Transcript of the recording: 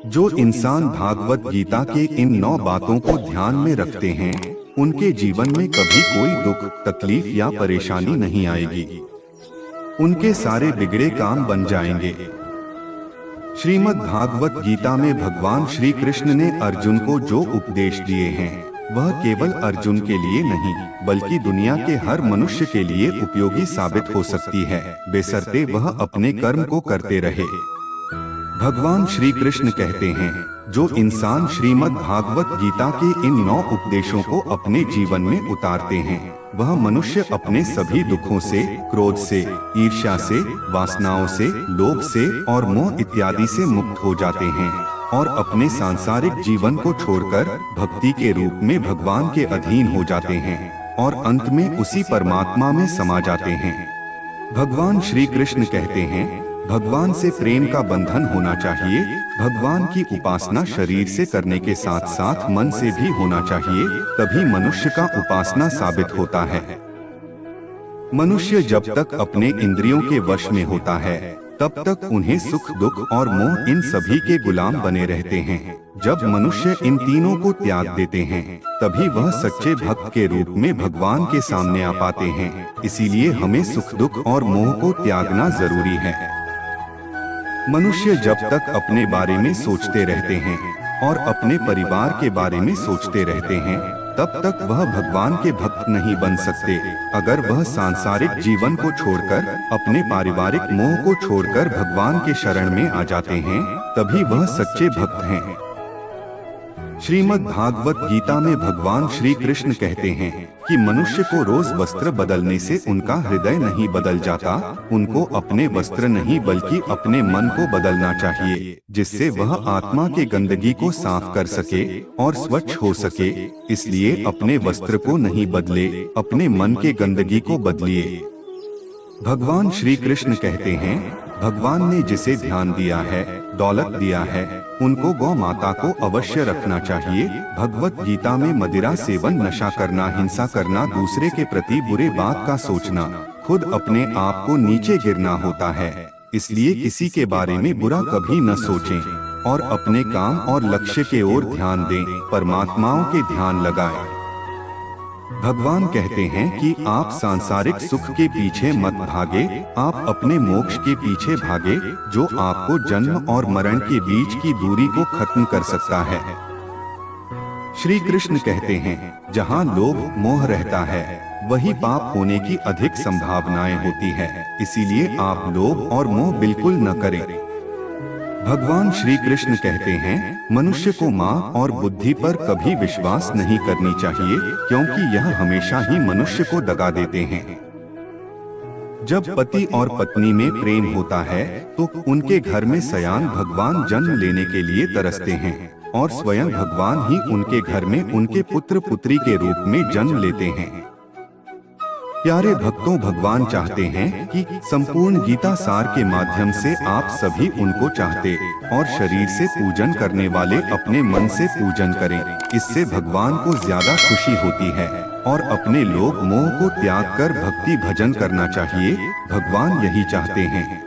जो इंसान भागवत गीता के इन 9 बातों को ध्यान में रखते हैं, उनके जीवन में कभी कोई दुख, तकलीफ या परेशानी नहीं आएगी। उनके सारे बिगड़े काम बन जाएंगे। श्रीमद् भागवत गीता में भगवान श्री कृष्ण ने अर्जुन को जो उपदेश दिए हैं, वह केवल अर्जुन के लिए नहीं, बल्कि दुनिया के हर मनुष्य के लिए उपयोगी साबित हो सकती है, बेशर्ते वह अपने कर्म को करते रहे। भगवान श्री कृष्ण कहते हैं, जो इंसान श्रीमद् भागवत गीता के इन 9 उपदेशों को अपने जीवन में उतारते हैं, वह मनुष्य अपने सभी दुखों से, क्रोध से, ईर्ष्या से, वासनाओं से, लोभ से और मोह इत्यादि से मुक्त हो जाते हैं और अपने सांसारिक जीवन को छोड़कर भक्ति के रूप में भगवान के अधीन हो जाते हैं और अंत में उसी परमात्मा में समा जाते हैं। भगवान श्री कृष्ण कहते हैं, भगवान से प्रेम का बंधन होना चाहिए। भगवान की उपासना शरीर से करने के साथ साथ मन से भी होना चाहिए, तभी मनुष्य का उपासना साबित होता है। मनुष्य जब तक अपने इंद्रियों के वश में होता है, तब तक उन्हें सुख, दुख और मोह इन सभी के गुलाम बने रहते हैं। जब मनुष्य इन तीनों को त्याग देते हैं, तभी वह सच्चे भक्त के रूप में भगवान के सामने आ पाते हैं। इसीलिए हमें सुख, दुख और मोह को त्यागना जरूरी है। मनुष्य जब तक अपने बारे में सोचते रहते हैं और अपने परिवार के बारे में सोचते रहते हैं, तब तक वह भगवान के भक्त नहीं बन सकते। अगर वह सांसारिक जीवन को छोड़कर, अपने पारिवारिक मोह को छोड़कर भगवान के शरण में आ जाते हैं, तभी वह सच्चे भक्त हैं। श्रीमद् भागवत गीता में भगवान श्री कृष्ण कहते हैं कि मनुष्य को रोज वस्त्र बदलने से उनका हृदय नहीं बदल जाता। उनको अपने वस्त्र नहीं बल्कि अपने मन को बदलना चाहिए, जिससे वह आत्मा के गंदगी को साफ कर सके और स्वच्छ हो सके। इसलिए अपने वस्त्र को नहीं बदले, अपने मन के गंदगी को बदलिए। भगवान श्री कृष्ण कहते हैं, भगवान ने जिसे ध्यान दिया है, दौलत दिया है, उनको गौ माता को अवश्य रखना चाहिए। भगवत गीता में मदिरा सेवन, नशा करना, हिंसा करना, दूसरे के प्रति बुरे बात का सोचना, खुद अपने आप को नीचे गिरना होता है। इसलिए किसी के बारे में बुरा कभी न सोचें और अपने काम और लक्ष्य के ओर ध्यान दें, परमात्माओं के ध्यान लगाएं। भगवान कहते हैं कि आप सांसारिक सुख के पीछे मत भागे, आप अपने मोक्ष के पीछे भागे, जो आपको जन्म और मरण के बीच की दूरी को खत्म कर सकता है। श्री कृष्ण कहते हैं, जहाँ लोभ, मोह रहता है, वही पाप होने की अधिक संभावनाएं होती है। इसीलिए आप लोभ और मोह बिल्कुल न करें। भगवान श्री कृष्ण कहते हैं, मनुष्य को माँ और बुद्धि पर कभी विश्वास नहीं करनी चाहिए, क्योंकि यह हमेशा ही मनुष्य को दगा देते हैं। जब पति और पत्नी में प्रेम होता है, तो उनके घर में सयान भगवान जन्म लेने के लिए तरसते हैं और स्वयं भगवान ही उनके घर में उनके पुत्र पुत्री के रूप में जन्म लेते हैं। प्यारे भक्तों, भगवान चाहते हैं कि संपूर्ण गीता सार के माध्यम से आप सभी उनको चाहते और शरीर से पूजन करने वाले अपने मन से पूजन करें। इससे भगवान को ज्यादा खुशी होती है और अपने लोभ, मोह को त्याग कर भक्ति भजन करना चाहिए। भगवान यही चाहते हैं।